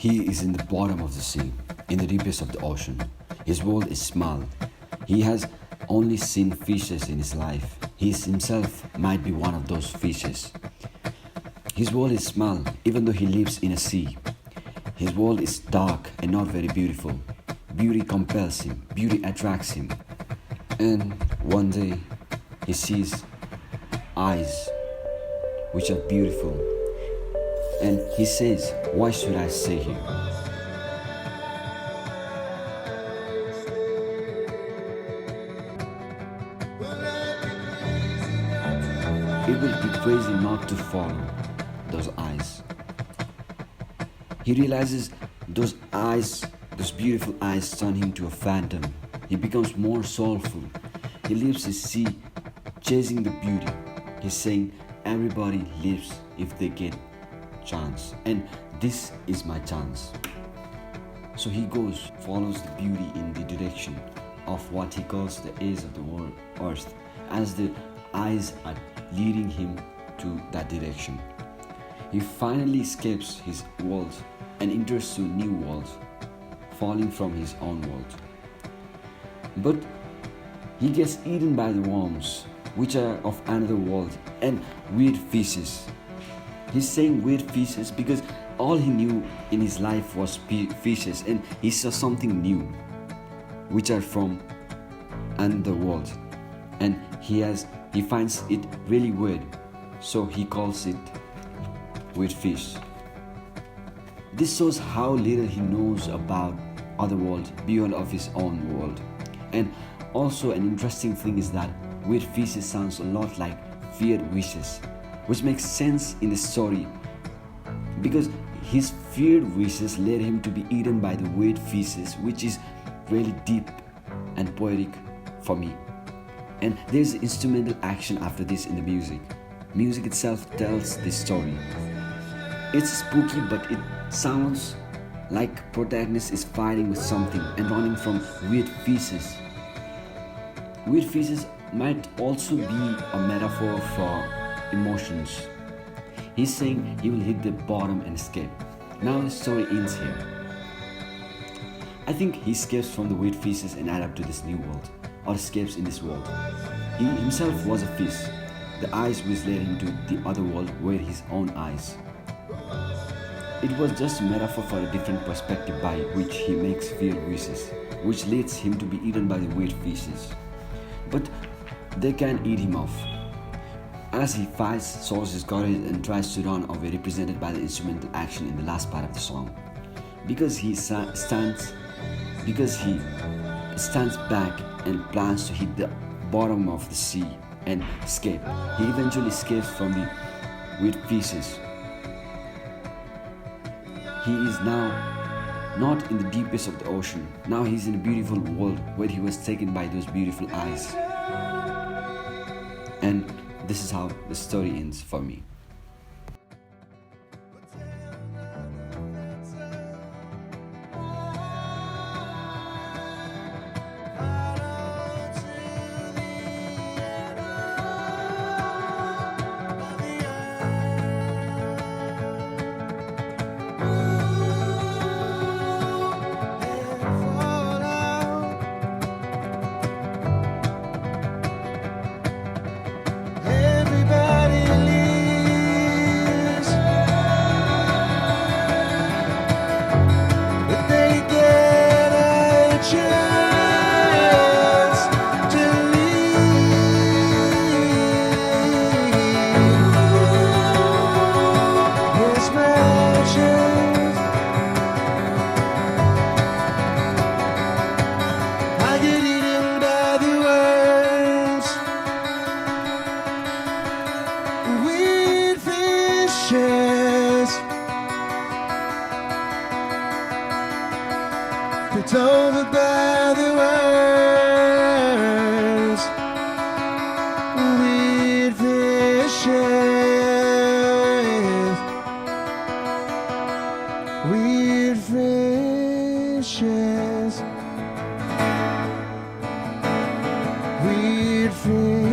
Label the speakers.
Speaker 1: He is in the bottom of the sea, in the deepest of the ocean. His world is small. He has only seen fishes in his life. He himself might be one of those fishes. His world is small, even though he lives in a sea. His world is dark and not very beautiful. Beauty compels him, beauty attracts him. And one day, he sees eyes which are beautiful. And he says, "Why should I stay here?" It will be crazy not to follow those eyes. He realizes those eyes, those beautiful eyes, turn him to a phantom. He becomes more soulful. He leaves his sea, chasing the beauty. He's saying, everybody lives if they get chance, and this is my chance. So he goes, follows the beauty in the direction of what he calls the edge of the world, earth, as the eyes are leading him to that direction. He finally escapes his world and enters to a new world, falling from his own world. But he gets eaten by the worms, which are of another world, and weird fishes. He's saying weird fishes because all he knew in his life was fishes, and he saw something new, which are from another world, and he finds it really weird, so he calls it weird fish. This shows how little he knows about other world beyond of his own world. And also an interesting thing is that weird fishes sounds a lot like feared wishes, which makes sense in the story because his feared wishes led him to be eaten by the weird fishes, which is really deep and poetic for me. And there's instrumental action after this in the music. Music itself tells this story. It's spooky, but it sounds like protagonist is fighting with something and running from weird fishes. Weird fishes might also be a metaphor for emotions. He's saying he will hit the bottom and escape. Now the story ends here. I think he escapes from the weird fishes and adapts to this new world, or escapes in this world. He himself was a fish. The eyes which led him to the other world were his own eyes. It was just a metaphor for a different perspective by which he makes feared wishes, which leads him to be eaten by the weird fishes. But they can't eat him off. As he fights, shows his courage and tries to run away, represented by the instrumental action in the last part of the song. Because he stands back and plans to hit the bottom of the sea and escape. He eventually escapes from the weird fishes. He is now not in the deepest of the ocean. Now he's in a beautiful world where he was taken by those beautiful eyes. And this is how the story ends for me.
Speaker 2: It's over by the words, weird fishes, weird fishes, weird fishes.